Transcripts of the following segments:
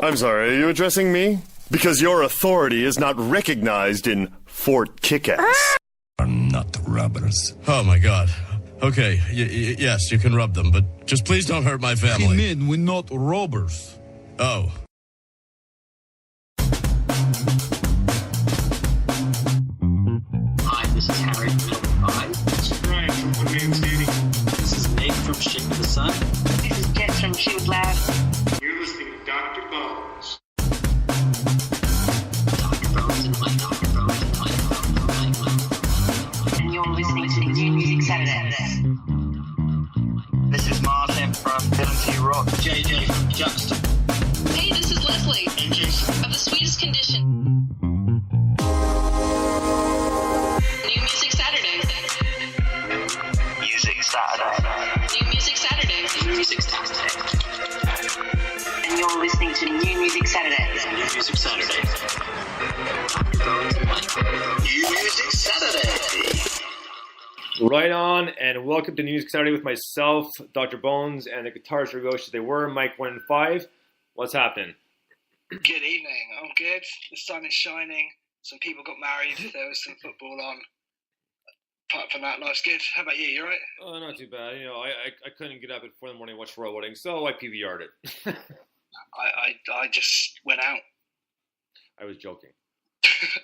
I'm sorry, are you addressing me? Because your authority is not recognized in Fort Kickass. Are not rubbers. Oh my God. Okay, yes, you can rub them, but just please don't hurt my family. He mean we're not robbers. Oh. Hi, this is Harry from MikeFive. This is Brian from One Man Standing. This is Nate from Shake to the Sun. This is Jess from Shoot Lab. You're listening to Dr. Bones. Dr. Bones and Mike. Dr. Bones and Mike. And you're listening to New Music Saturdays. This is Martin from Dylan Rock. JJ from Juxta. Hey, this is Leslie And Jason. of The Sweetest Condition. New Music Saturday. Music Saturday. New Music Saturday. New Music Saturday. And you're listening to New Music Saturdays. New Music Saturday. Dr. Bones and Mike. New Music Saturday. Right on, and welcome to New Music Saturday with myself, Dr. Bones, and the guitarist Rigosh. They were MikeFive. What's happening? Good evening. I'm good. The sun is shining. Some people got married. There was some football on. Apart from that, life's good. How about you? You alright? Oh, not too bad. You know, I couldn't get up at 4 in the morning and watch Royal Wedding, so I PVR'd it. I just went out. I was joking.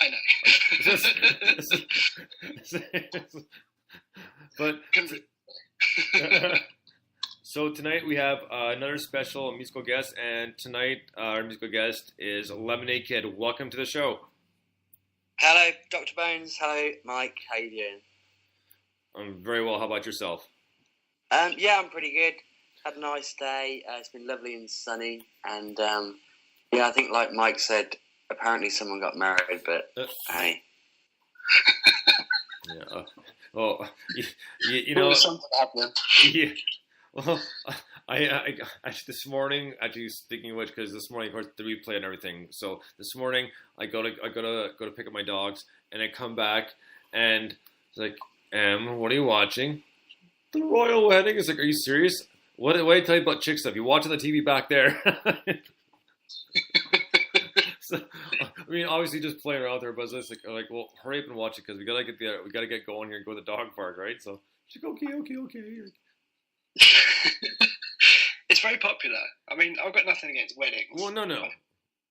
I know. But so tonight we have another special musical guest, and tonight our musical guest is Lemonade Kid. Welcome to the show. Hello, Dr. Bones. Hello, Mike. How you doing? I'm very well. How about yourself? Yeah, I'm pretty good. Had a nice day. It's been lovely and sunny. And yeah, I think like Mike said, apparently someone got married, but hey. Yeah. You know, something happening. Yeah. Well, I this morning, actually speaking of which, because this morning, of course, the replay and everything. So this morning, I go to pick up my dogs, and I come back, and it's like, what are you watching? The Royal Wedding. It's like, are you serious? What did I tell you about chick stuff? You watching the TV back there? So, I mean, obviously, just playing around there, but it's like, well, hurry up and watch it because we gotta get going here and go to the dog park, right? So she's like, okay. It's very popular. I mean, I've got nothing against weddings. Well, no.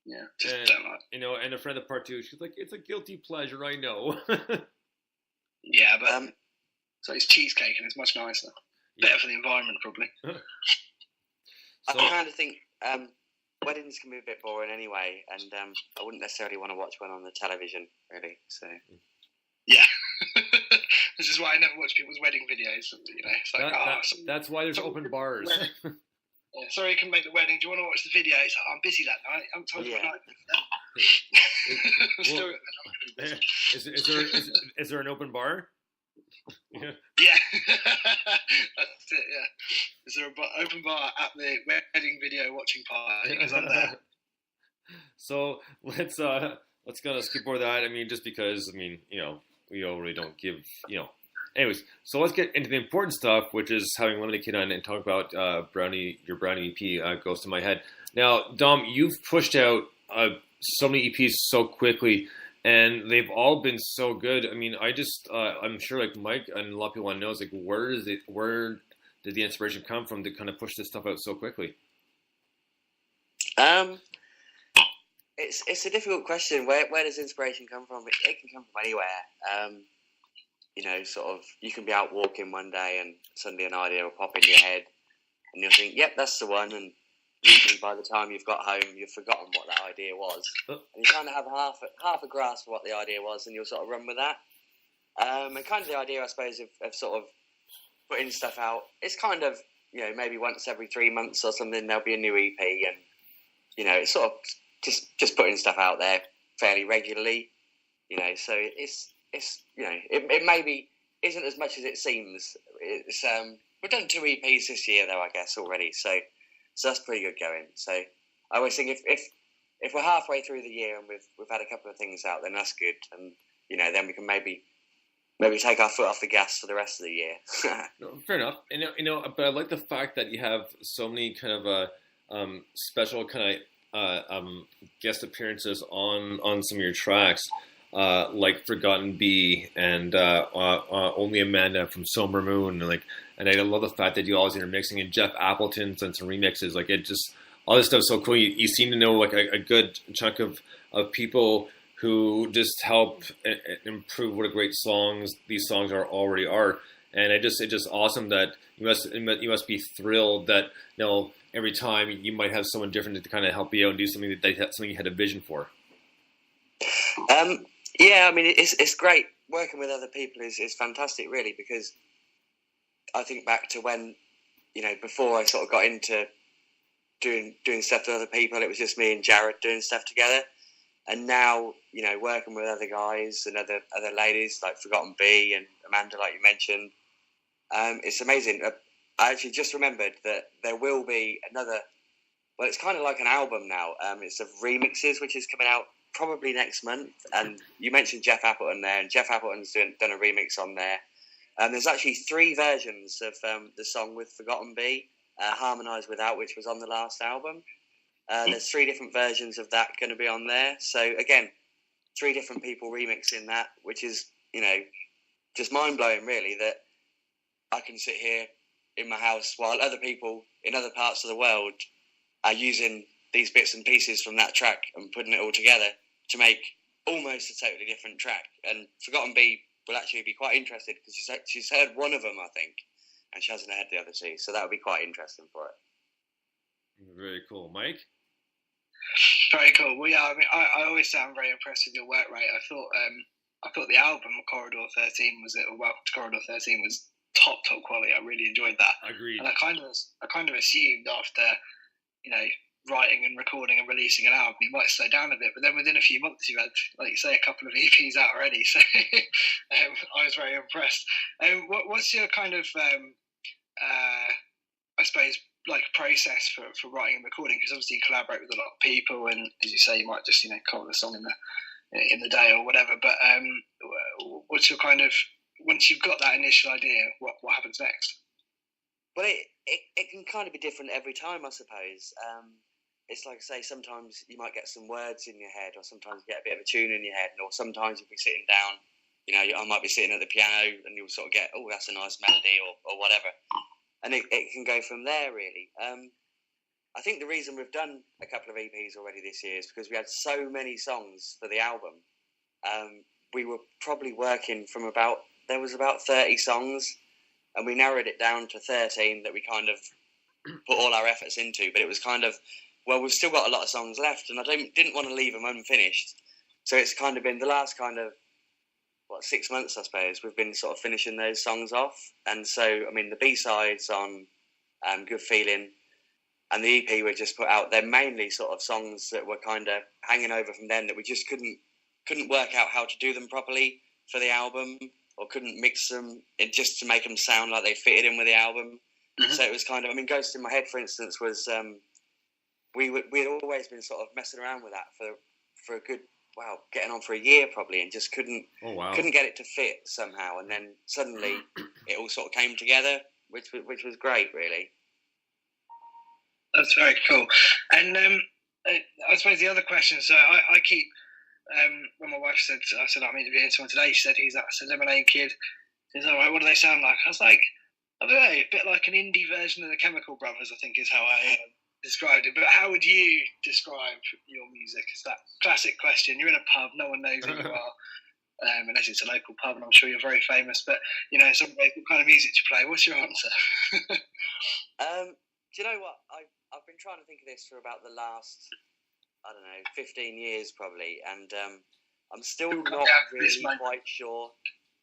Yeah, just And, don't like. you know, and a friend of part two, she's like, it's a guilty pleasure, I know. Yeah, but so it's cheesecake and it's much nicer. Yeah. Better for the environment, probably. I kind of think weddings can be a bit boring anyway, and I wouldn't necessarily want to watch one on the television, really. So Yeah. This is why I never watch people's wedding videos. You know, it's like, that's why there's open bars. Yeah, sorry, you can make the wedding. Do you want to watch the video? It's like, I'm busy that night. I'm told you Is there an open bar? Yeah. That's it, yeah. Is there an open bar at the wedding video watching party? Because I'm there. So let's kind of skip over that. I mean, just because, you know, we already don't give, you know. Anyways, so let's get into the important stuff, which is having Lemonade Kid on and talk about your Brownie EP, Goes to My Head. Now, Dom, you've pushed out so many EPs so quickly, and they've all been so good. I mean, I'm sure like Mike and a lot of people want to know is like, where did the inspiration come from to kind of push this stuff out so quickly? It's a difficult question. Where does inspiration come from? It can come from anywhere. You know, sort of, you can be out walking one day and suddenly an idea will pop in your head and you'll think, yep, that's the one. And usually by the time you've got home, you've forgotten what that idea was. And you kind of have half a grasp of what the idea was and you'll sort of run with that. And kind of the idea, I suppose, of sort of putting stuff out, it's kind of, you know, maybe once every 3 months or something, there'll be a new EP and, you know, it's sort of just putting stuff out there fairly regularly, you know, so it's you know, it maybe isn't as much as it seems. It's we've done 2 EPs this year though, I guess already, so that's pretty good going. So I always think if we're halfway through the year and we've had a couple of things out, then that's good, and you know, then we can maybe take our foot off the gas for the rest of the year. No, fair enough. You know, but I like the fact that you have so many kind of special kind of guest appearances on some of your tracks, like Forgotten Bee and Only Amanda from Somber Moon, and I love the fact that you always intermixing, and Jeff Appleton's and some remixes. Like, it just, all this stuff's so cool. You seem to know like a good chunk of people who just help improve what a great songs these songs are. And it's just awesome that you must be thrilled that, you know, every time you might have someone different to kind of help you out and do something something you had a vision for. Yeah, I mean, it's great working with other people is fantastic, really, because I think back to when, you know, before I sort of got into doing stuff with other people, it was just me and Jared doing stuff together. And now, you know, working with other guys and other ladies like Forgotten Bee and Amanda, like you mentioned, it's amazing. I actually just remembered that there will be another. Well, it's kind of like an album now. It's of remixes, which is coming out probably next month. And you mentioned Jeff Appleton there, and Jeff Appleton's done a remix on there. There's actually 3 versions of the song with Forgotten Bee, Harmonised Without, which was on the last album. There's 3 different versions of that going to be on there. So again, 3 different people remixing that, which is, you know, just mind-blowing, really, that I can sit here in my house while other people in other parts of the world are using these bits and pieces from that track and putting it all together to make almost a totally different track. And Forgotten Bee will actually be quite interested because she's heard one of them, I think, and she hasn't heard the other 2. So that would be quite interesting for it. Very cool. Mike? Very cool. Well, yeah, I mean, I always sound very impressed with your work rate. I thought the album Corridor 13 Welcome to Corridor 13 was top quality. I really enjoyed that. Agreed. And I kind of assumed after, you know, writing and recording and releasing an album, you might slow down a bit. But then within a few months, you had, like you say, a couple of EPs out already. So I was very impressed. What's your kind of, I suppose, like process for writing and recording? Because obviously you collaborate with a lot of people, and as you say, you might just, you know, call the song in the day or whatever. But what's your kind of, once you've got that initial idea, what happens next? Well, it can kind of be different every time, I suppose. It's like I say, sometimes you might get some words in your head, or sometimes you get a bit of a tune in your head, or sometimes you'll be sitting down, you know, I might be sitting at the piano and you'll sort of get, oh, that's a nice melody or whatever. And it can go from there, really. I think the reason we've done a couple of EPs already this year is because we had so many songs for the album. We were probably working from there was about 30 songs, and we narrowed it down to 13 that we kind of put all our efforts into. But it was kind of, well, we've still got a lot of songs left, and I didn't want to leave them unfinished. So it's kind of been the last kind of, 6 months, I suppose, we've been sort of finishing those songs off. And so, I mean, the B-sides on Good Feeling and the EP we just put out, they're mainly sort of songs that were kind of hanging over from then that we just couldn't work out how to do them properly for the album, or couldn't mix them just to make them sound like they fitted in with the album. Mm-hmm. So it was kind of, I mean, Ghost in My Head, for instance, was, we'd always been sort of messing around with that for a good, getting on for a year probably, and just couldn't get it to fit somehow. And then suddenly it all sort of came together, which was great, really. That's very cool. And I suppose the other question, so I keep, when my wife said, I'm interviewing someone today, she said, he's that Lemonade Kid. She said, all right, what do they sound like? I was like, I don't know, a bit like an indie version of the Chemical Brothers, I think is how I described it. But how would you describe your music? It's that classic question. You're in a pub, no one knows who you are, unless it's a local pub, and I'm sure you're very famous. But, you know, what kind of music do you play? What's your answer? Do you know what? I've been trying to think of this for about the last, 15 years probably, and I'm still not really quite sure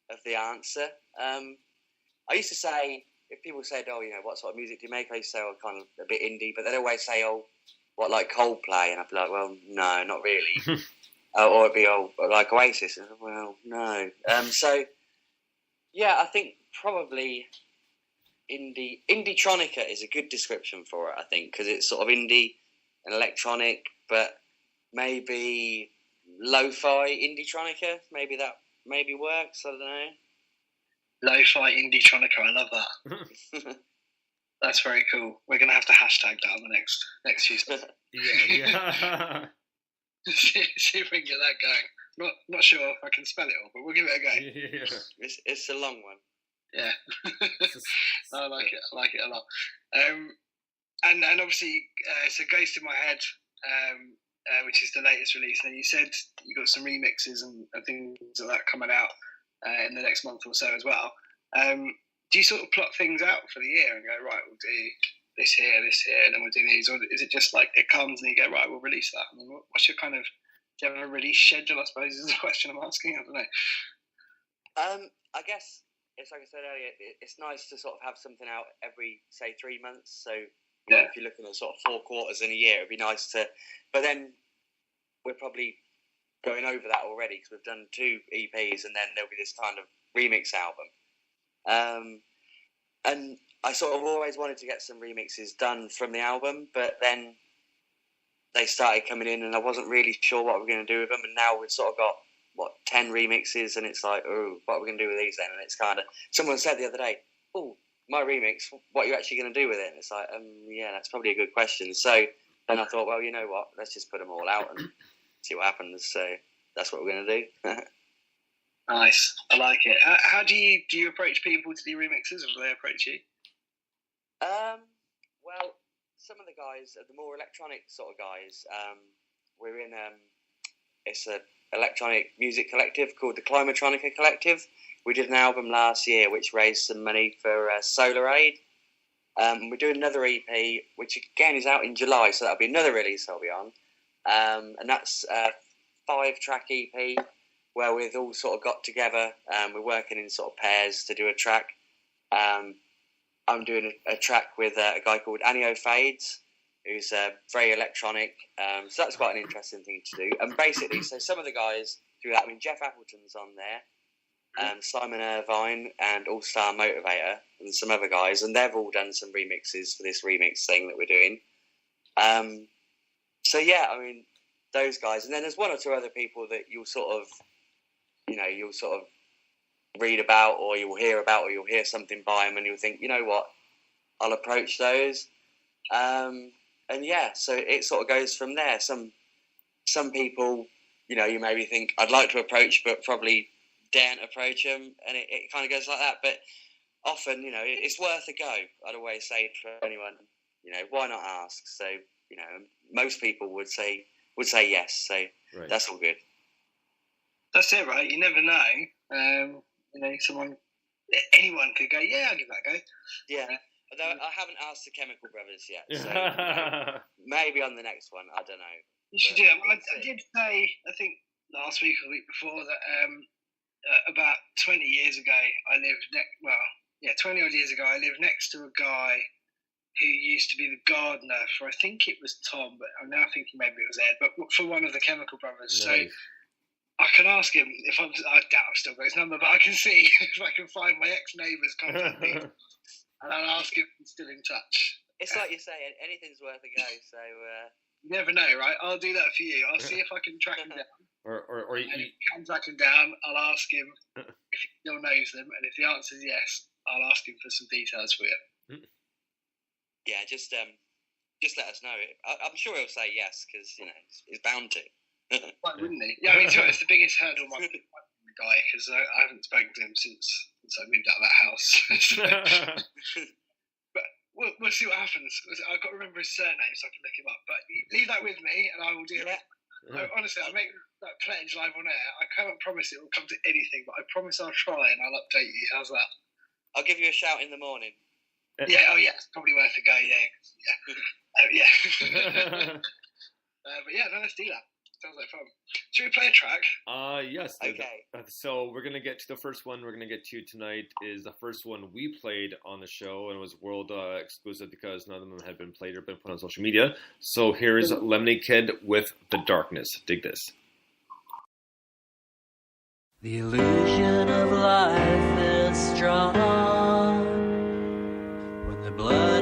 of the answer. I used to say, if people said, oh, you know, what sort of music do you make? I used to say, oh, kind of a bit indie, but they'd always say, oh, what, like Coldplay? And I'd be like, well, no, not really. Or it'd be, oh, like Oasis. And I'd be, well, no. So, yeah, I think probably indie-tronica is a good description for it, I think, because it's sort of indie and electronic, but maybe lo-fi indie-tronica, maybe that works, I don't know. Lo-fi indie-tronica, I love that. That's very cool. We're going to have to hashtag that on the next few steps. Yeah. see if we can get that going. Not sure if I can spell it all, but we'll give it a go. Yeah. It's a long one. Yeah. I like it. I like it a lot. And obviously, so Ghost in My Head, which is the latest release. And you said you got some remixes and things like that coming out in the next month or so as well. Do you sort of plot things out for the year and go, right, we'll do this here, and then we'll do these? Or is it just like it comes and you go, right, we'll release that? I mean, what's your kind of, do you have a release schedule, I suppose, is the question I'm asking? I don't know. I guess it's like I said earlier, it's nice to sort of have something out every, say, 3 months. So if you're looking at sort of 4 quarters in a year, it'd be nice to. But then we're probably going over that already because we've done 2 EPs and then there'll be this kind of remix album. And I sort of always wanted to get some remixes done from the album, but then they started coming in and I wasn't really sure what we were going to do with them. And now we've sort of got, 10 remixes, and it's like, oh, what are we going to do with these then? And it's kind of, someone said the other day, oh, my remix, what are you actually going to do with it? And it's like, yeah, that's probably a good question. So then I thought, well, you know what, let's just put them all out and see what happens. So that's what we're going to do. Nice, I like it. How do you approach people to do remixes, or do they approach you? Well, some of the guys, the more electronic sort of guys, we're in it's a electronic music collective called the Climatronica Collective. We did an album last year which raised some money for Solar Aid. We're doing another EP which again is out in July, so that'll be another release I'll be on, and that's a 5-track EP where we've all sort of got together. We're working in sort of pairs to do a track. I'm doing a track with a guy called Anio Fades, who's very electronic. So that's quite an interesting thing to do. And basically, so some of the guys do that. I mean, Jeff Appleton's on there, Simon Irvine, and All Star Motivator, and some other guys, and they've all done some remixes for this remix thing that we're doing. So yeah, I mean, those guys. And then there's 1 or 2 other people that you'll sort of read about, or you'll hear about, or you'll hear something by them and you'll think, you know what, I'll approach those. And yeah, so it sort of goes from there. Some people, you maybe think I'd like to approach, but probably daren't approach them, and it kind of goes like that. But often, it's worth a go. I'd always say to anyone, why not ask? So, most people would say yes. So right. That's all good. That's it, right? You never know. Anyone could go, yeah, I'll give that a go. Yeah. Although I haven't asked the Chemical Brothers yet, so maybe on the next one, I don't know. You should do it. Well, I did say, I think last week or the week before, that about 20 years ago, I lived 20 odd years ago, I lived next to a guy who used to be the gardener for, I think it was Tom, but I'm now thinking maybe it was Ed, but for one of the Chemical Brothers. Nice. So I can ask him if I doubt I've still got his number, but I can see if I can find my ex-neighbour's contact details, and I'll ask if he's still in touch. It's like you say, anything's worth a go. So you never know, right? I'll do that for you. I'll see if I can track him down. Or if I can track him down, I'll ask him if he still knows them, and if the answer is yes, I'll ask him for some details for you. Yeah, just let us know. I'm sure he'll say yes because he's bound to. Why wouldn't he? Yeah, I mean, to be honest, the biggest hurdle might be the guy, because I haven't spoken to him since I moved out of that house. But we'll see what happens. I've got to remember his surname so I can look him up. But leave that with me, and I will do it. Honestly, I'll make that pledge live on air. I cannot promise it will come to anything, but I promise I'll try and I'll update you. How's that? I'll give you a shout in the morning. Yeah, it's probably worth a go, yeah. But yeah, no, let's do that. Sounds like fun. Should we play a track? Yes. Okay. So we're going to get to the first one we're going to get to tonight is the first one we played on the show, and it was world exclusive because none of them had been played or been put on social media. So here's Lemony Kid with The Darkness. Dig this. The illusion of life is strong when the blood